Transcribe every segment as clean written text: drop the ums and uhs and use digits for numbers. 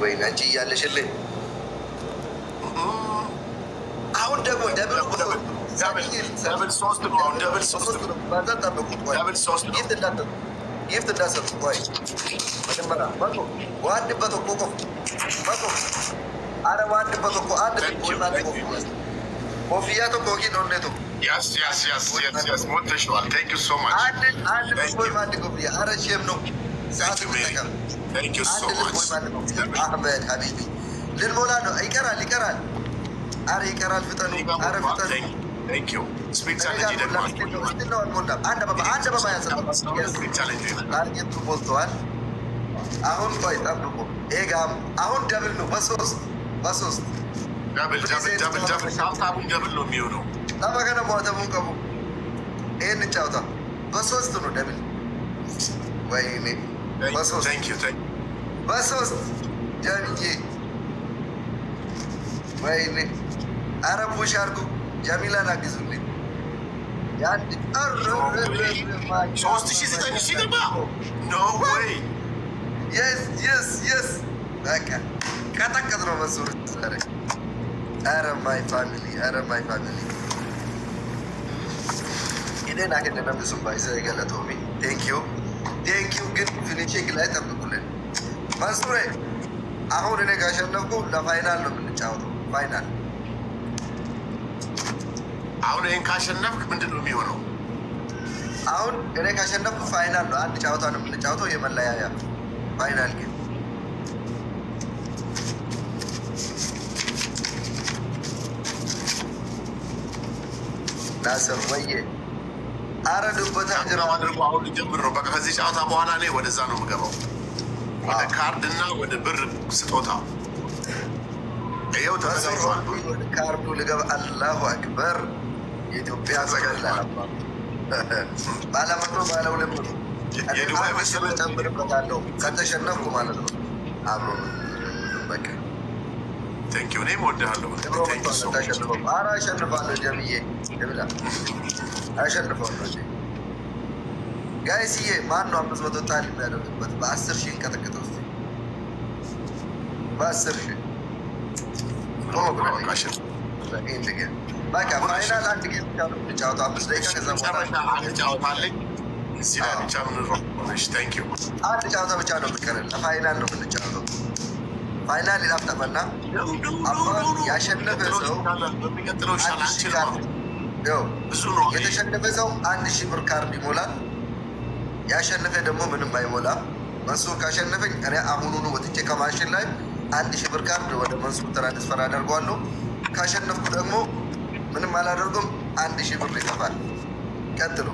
وين أنتي يا لشلي أهون دبل صوص تبغون دبل صوص ماذا تبغون دبل صوص جيفت الناس كويس مرة بقول واحد بتوقف أنا واحد بتوقف أنا وفياتو كوكي نونيتو yes more visual thank you so much أنا بقول ما تقولي أنا شيمنو thank you so much أحمد حبيبي للمولانو يكرال أري كرال فتنو thank you speak challenge أنا بابا يا سلام speak challenge أرجع تقولتوان أهون كويس أبلغو إيجام أهون دبل بسوس دبل شاطابون دبل لو ميونو أما كنا معتمون كابو إيه نتشاوتا بسوس تنو دبل ويني بسوس thank you بسوس جميل ويني أنا بوشاركو جميلة ناقزوني يعني صوص تشي زتاني شي دبا no way yes هكا كاتك كدرو بسور أرى my family إذا ناكن نبى نسمع إذا قال تومي thank you جد finishing لا تبقى منصور أهون إنك عشان نقول لا فاينل لو بنتشاوتو فاينل أهون إنك عشان نفك من دلومي هونو أهون إنك عشان نقول فاينل لو أنت تشاوتو أنا بنتشاوتو يمن لا يا فاينل كده ناصر ويه أرد بتاجر ما أدري أقول جمبر بقى هذي شاطها أبو أنا ليه وده زانو مقبل وده كاردنا وده بر ستوتا أيوة ناصر كاردو لقب الله أكبر يتوبيا سجل بالا مرة بالا ولا مرة يدوي مثلا جمبر بتاعلو كتشنفكم على ده أبو بكر thank you نيم وده هلو thank you so much أنا أشنفه جميع جميلة أشنفه guys ये मान लो हम लोग तो तालीम में बस 12 शीन का तक तो उससे 12 शीन عشان إيه تيجي باكا فاينل عندك كم تجاوب आप इस देखा कैसा أنا جاوب عليك زين جامن الروح مش thank you أنا تجاوب بچانو بكرن فاينل لو بنجاوب فاينل اللي أفتح بنا يا شنو بزو بيقتلوا شال عنشل يو بزونو يتشنو بزو عند شبر كارد يمولا ያሸነፈ ደግሞ ምንም አይሞላ መንሱር ካሸነፈኝ እኔ አሁኑኑ ወጥቼ ከማሽን ላይ 1000 ብር ካርድ ወደ መንሱር ትራንስፈር አደርጋለሁ ካሸነፍኩ ደግሞ ምንም አላደርግም 1000 ብር ይጠፋል ቀጥሉ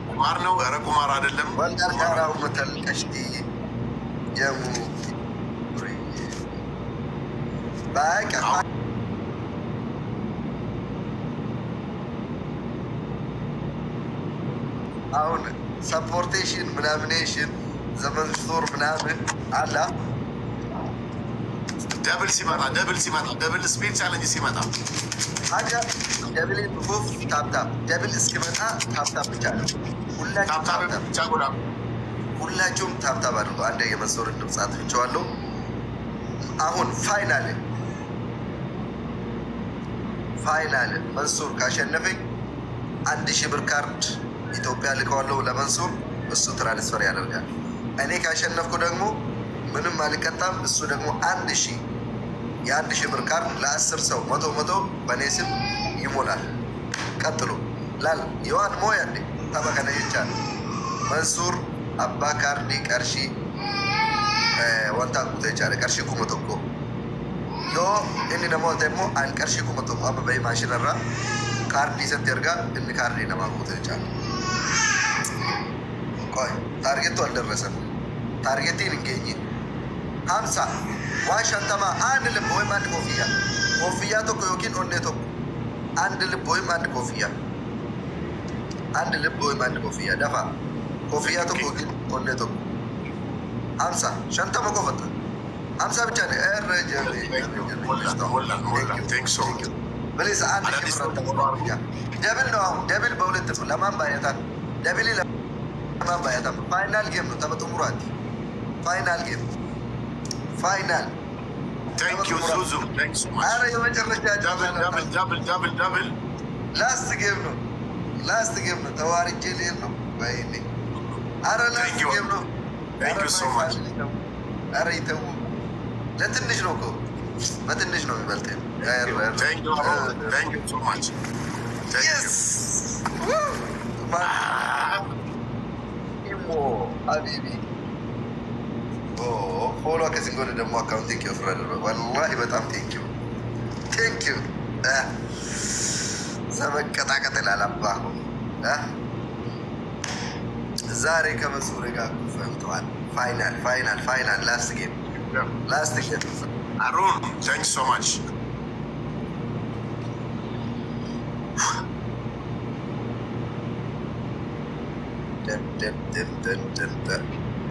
ቁማር ነው ኧረ ቁማር አይደለም ወልዳር ጋራው መተልቀሽቲ ጀሙ ባቃ አሁን سبورتيشن منامنيشن زمن صور منامن على دبل سيماتا دبل سبيد تشالنج سيماتا حاجه دبل بوف تاب دبل اسكيماتا تاب بتاعنا ሁላችሁም ታብታብ አድርጉ አንዴ የመንሱርን ድምፅ አጥፍቼዋለሁ አሁን ፋይናል መንሱር ካሸነፈኝ 1000 ብር ካርድ ኢትዮጵያ ልከዋለሁ ለመንሱር እሱ ትራንስፈር ያደርጋል እኔ ካሸነፍኩ ደግሞ ምንም አልቀጣም እሱ ደግሞ 1000 ብር ካርድ ለ10 ሰው 100 በኔ ስም ይሞላል ቀጥሉ ላል ይዋን ሞያ እንዴ ታበቀነ ይቻል መንሱር አባ ካርዲ ቀርሺ ወንታ ቁቴ ይቻል ቀርሺ ኩመቶኮ ዮ እኔ ደግሞ አልቀርሺ ኩመቶኮ አበበይ ማሽነራ ካርዲ ሰተርጋ እን ካርዲ ነማቁቴ ይቻል ቆይ ታርጌቱ አልደረሰም ታርጌቴን እንገኝ 50 ዋሻንተማ አንድ ልብ ወይም አንድ ኮፍያ ቶኮ ዮኪን ኦኔ ቶኮ አንድ ልብ ወይም አንድ ኮፍያ ደፋ ኮፍያ ቶኮ ዮኪን ኦኔ ቶኮ 50 ሸንተማ ኮፈተ 50 ብቻ ነው ረጀ በሌላ አንድ ደብል ነው ደብል በሁለት ነው ለማን ባያታ ደብል ለማን ባያታ ፋይናል ጌም ነው ተመጥሙራት ፋይናል ጌም ፋይናል Thank you, Zuzu. Thanks so much. አረ የመጨረሻ Double. ላስት ጌም ነው ተዋርጄ ልሄድ ነው ወይኔ አረ ላስት ጌም ነው Thank you so much. አረ ይተው ለትንሽ ነው እኮ በትንሽ ነው የሚበልጠኝ Thank you so much. Yes! ኢሞ ሀቢቢ ፎሎ ከሲንጎ ደግሞ አካውንት ቴንክ ዩ ፍራድ ወላሂ በጣም ቴንክ ዩ ዘመቀጣቀጥ ላላባሁ ዛሬ ከመንሱር ጋር ፈውተዋል። ፋይናል ላስት ጌም Arun, thanks so much.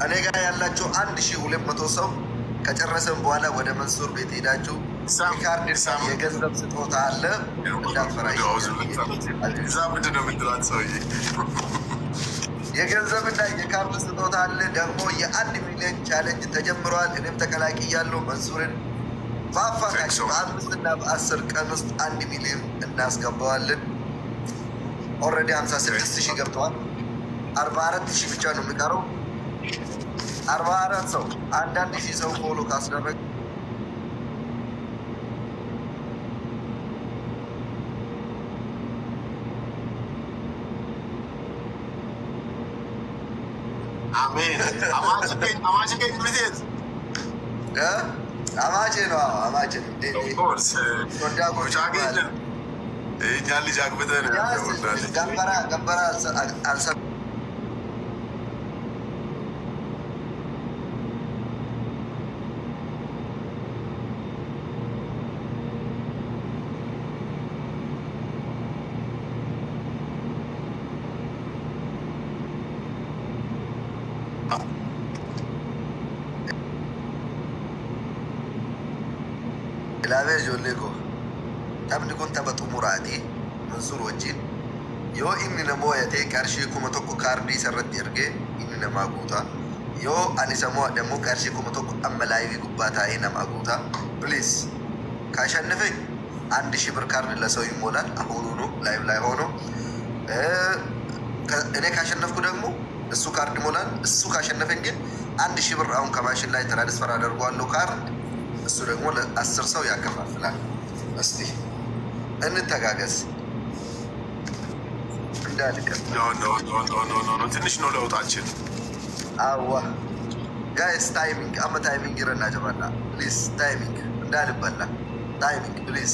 እኔ ጋር ያላችሁ 1200 ሰው ከጨረሰን በኋላ ወደ መንሱር ቤት ሄዳችሁ ካርድ የገንዘብ ስጦታ አለ እንዳትፈራ። የገንዘብና የካርድ ስጦታ አለ። ደግሞ የ1 ሚሊዮን ቻሌንጅ ተጀምረዋል። እኔም ተቀላቅያለሁ። መንሱርን በአፋጣኝ በ5 እና በ10 ቀን ውስጥ 1 ሚሊዮን እናስገባዋለን። ኦልሬዲ 56,000 ገብተዋል። 44,000 ብቻ ነው የሚቀረው። 44 ሰው 1,000 ሰው ፎሎ ካስደረገ አሜን። አማቼ ነው አማቼ ልጅ አግብተን ገንበራ አልሰ ilaawee ijoollee koo taphni kun tapha xumuraati. Mansuur wajjin yoo inni na moo'atee qarshii 1,000 kaardii isarratti ergee inni namaa guuta. Yoo ani isa moo'adhe immoo qarshii 1,000 amma laayivii gubbaa taa'ee namaa guuta. ፕሊዝ ካሸነፈኝ 1,000 ብር ካርድ ለሰው ይሞላል። አሁኑኑ ላይቭ ላይ ሆኖ እኔ ካሸነፍኩ ደግሞ እሱ ካርድ ይሞላል። እሱ ካሸነፈኝ ግን 1,000 ብር አሁን ከማሽን ላይ ትራንስፈር አደርገዋለሁ ካርድ እሱ ደግሞ ለ10 ሰው ያከፋፍላል። እስቲ እንተጋገዝ እንዳልቀር ትንሽ ነው ለውጣችን። አዋ ጋይስ ታይሚንግ አመ ታይሚንግ ይረና ጀባላ ፕሊዝ ታይሚንግ እንዳልበላ ታይሚንግ ፕሊዝ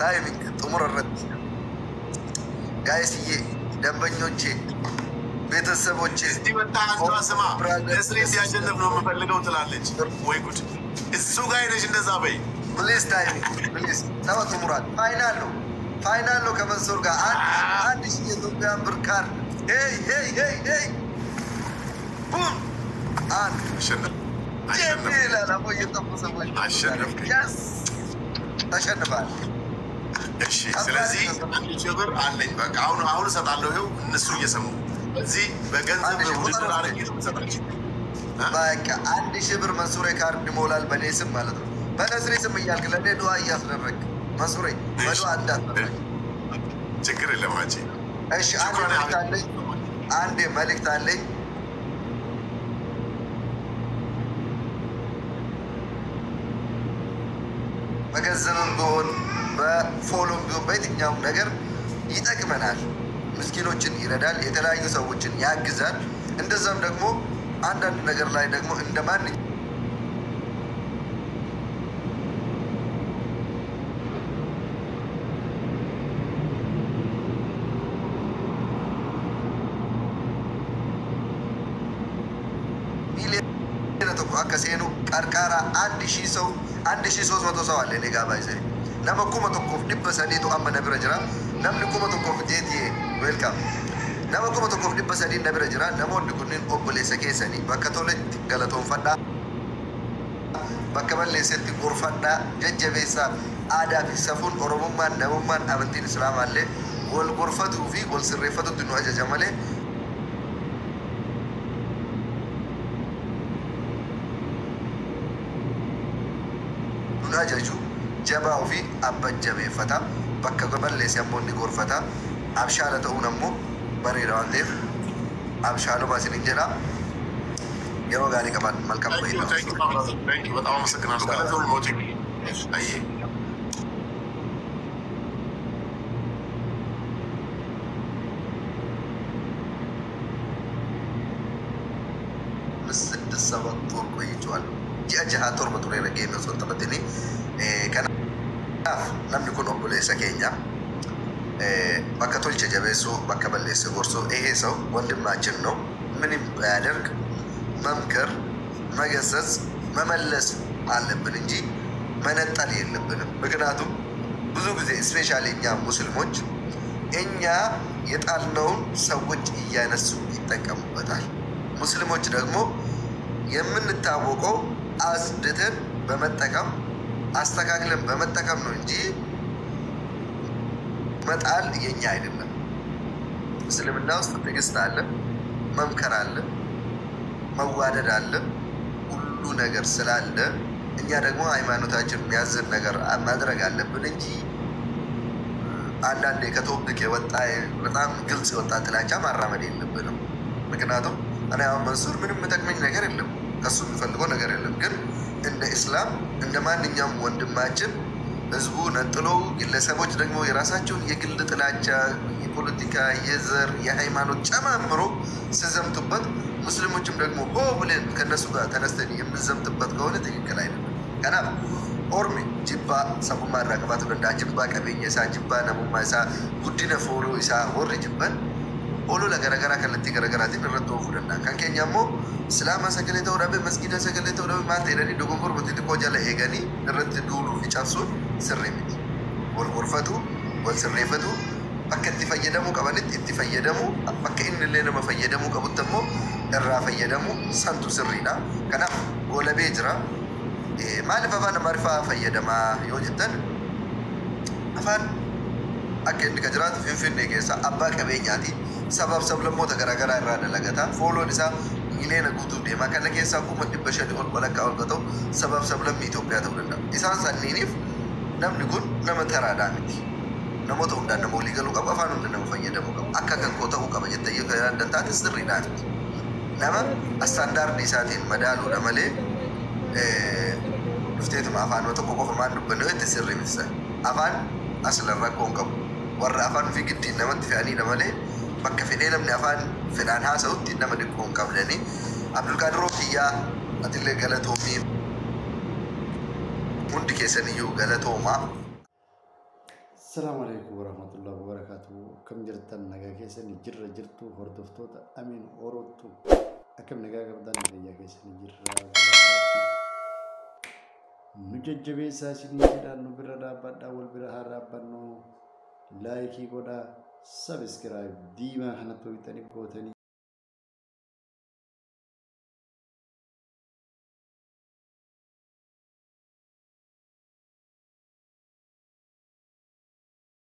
ታይሚንግ ጥሙረረት ጋይስዬ ደንበኞቼ ቤተሰቦቼ እዚህ መጣ አንዷ ስማ ለስሪ እንዲያሸንፍ ነው የምፈልገው ትላለች። ወይ ጉድ እሱ ጋር ሄደሽ እንደዛ በይ ፕሊዝ ታይሚንግ ፕሊዝ ተወቱ ሙራድ ፋይናል ነው ከመንሱር ጋር 1,000 የኢትዮጵያ ብር ካርድ ሄይ ቡም አንድ ተሸንፋል። እሺ ስለዚህ 1,000 ብር አለኝ። በቃ አሁን እሰጣለሁ። ይኸው እነሱ እየሰሙ እዚህ በገንዘብ ውድድር አረግ ሰጣችሁ። በቃ 1,000 ብር መንሱሬ ካርድ ይሞላል በእኔ ስም ማለት ነው። በነስሬ ስም እያልክ ለእኔ ዱዓ እያስደረግ መንሱሬ በዱዓ እንዳትደረግ ችግር የለም አንቺ። እሺ አንዴ መልእክት አለኝ። በገንዘብም ቢሆን በፎሎም ቢሆን በየትኛውም ነገር ይጠቅመናል። ምስኪኖችን ይረዳል፣ የተለያዩ ሰዎችን ያግዛል። እንደዛም ደግሞ አንዳንድ ነገር ላይ ደግሞ እንደማን አከሴኑ ቀርቃራ 1,000 ሰው 1,300 ሰው አለ። እኔ ጋር ባይዘይ nama 1,000 dhibba sadiitu amma na bira jira. Namni 1,000 jeetii welcome. Nama 1,000 dhibba sadii na bira jira. Namoonni kunniin obboleessa keessanii bakka toletti galatoonfadhaa, bakka balleessetti gorfadhaa, jajjabeessaa. Aadaa fi safuun Oromummaan, namummaan, amantiin Islaamaallee wal gorfatuu fi wal sirreeffatutti nu ajaja malee Abshuudha jechuun jabaa ofii abba jabeeffata. Bakka gaballee semmoonni gorfata. Abshaala ta'uun ammoo bareeda waan ta'eef abshaaluma isinin jedha. Yeroo gaarii qaban malkan fayyadamu. Thank you. Bata amasakanaaf galatoon mootii. Ayyee. Sudut sabat turko ijual. Jaha torba ture lagi no son tempat ini. Kanaaf namni kun obboleessa keenya. Bakka tolcha jabeessu bakka balleessa gorsu ሰው ወንድማችን ነው ምንም ያደርግ መምከር መገሰጽ መመለስ አለብን እንጂ መነጠል የለብንም ምክንያቱም ብዙ ጊዜ ስፔሻሊ እኛ ሙስሊሞች እኛ የጣልነውን ሰዎች እያነሱ ይጠቀሙበታል ሙስሊሞች ደግሞ የምንታወቀው አስድተን በመጠቀም አስተካክለን በመጠቀም ነው እንጂ መጣል የኛ አይደለም እስልምና ውስጥ ትዕግስት አለ መምከር አለ መዋደድ አለ ሁሉ ነገር ስላለ እኛ ደግሞ ሃይማኖታችን የሚያዝን ነገር ማድረግ አለብን እንጂ አንዳንዴ ከቶፒክ የወጣ በጣም ግልጽ የወጣ ጥላቻ ማራመድ የለብንም ምክንያቱም እኔ አሁን መንሱር ምንም መጠቅመኝ ነገር የለም ከሱ የሚፈልገው ነገር የለም ግን እንደ እስላም እንደ ማንኛውም ወንድማችን ህዝቡ ነጥሎ ግለሰቦች ደግሞ የራሳቸውን የግል ጥላቻ የፖለቲካ የዘር የሃይማኖት ጨማምሮ ሲዘምቱበት ሙስሊሞችም ደግሞ ሆ ብለን ከነሱ ጋር ተነስተን የምንዘምትበት ከሆነ ትክክል አይደለም ከና ኦርሚ ጅባ ሰቡማ ራቀባት ወንዳ ጅባ ቀበኝ የሳ ጅባ ነሙማ የሳ ጉዲነ ፎሎ የሳ ወር ጅባን ኦሎ ለገረገራ ከለቲ ገረገራቲ ንረቶ ፍደና ካንከኛሞ እስላም ሰገለተ ወራበ መስጊድ ሰገለተ ወራበ ማተ ይረዲ ዶጎንጎር ወጥቲ ቆጃለ ኤገኒ ንረት ዱሉ ፊጫሱን ስሪሚት ወርወርፈቱ ወስሪፈቱ አከቲ ፈየደሙ ቀበልት እቲ ፈየደሙ አከ ኢንለ ለማ ፈየደሙ ቀቡተሞ እራ ፈየደሙ ሰንቱ ስሪዳ ከና ወለቤ ጅራ ማለፈ አፋን ማርፋ ፈየደማ ይወጅተን አፋን አከ እንደ ከጅራት ፍንፍኔ ጌሳ አባ ቀበኛቲ ሰበብ ሰብለሞ ተገራገራ ይራደ ለገታ ፎሎ ዲሳ ኢሌነ ጉቱ ዴማ ከነ ኬሳ ኩመ ዲበሸ ዲኦል ወለካ ወልቀተው ሰበብ ሰብለም ኢትዮጵያ ተብለና ኢሳን ሳኒኒፍ namni kun nama taraadhaa miti namoota hundaan nama walii galuu qabu afaan hundi nama fayyadamuu qabu akka kan koo ta'uu qaba jettee yoo yaaddan taate sirriidhaa miti nama astaandaardii isaatiin madaaluudha malee dhufteetuma afaan tokko qofa maan dubbanne itti sirri miti sana afaan aslan rakkoon qabu warra afaan ofii giddiin namatti fe'aniidha malee bakka fedhee namni afaan fedhaan haasa'utti nama dhiqqoo hin qabdanii Abdulqaadiroo kiyyaa atillee galatoomii ሁንድ ከሰንዩ ገለቶማ السلام عليكم ورحمة الله وبركاته كم جرتن نجا كيسن جر جرتو هردفتو أمين أوروتو أكم نجا قبضان نجا كيسن جر نججبي ساسني كده نبرة بدا والبرة رابنو لايكي كودا سبسكرايب ديما هنا تويتني كوتني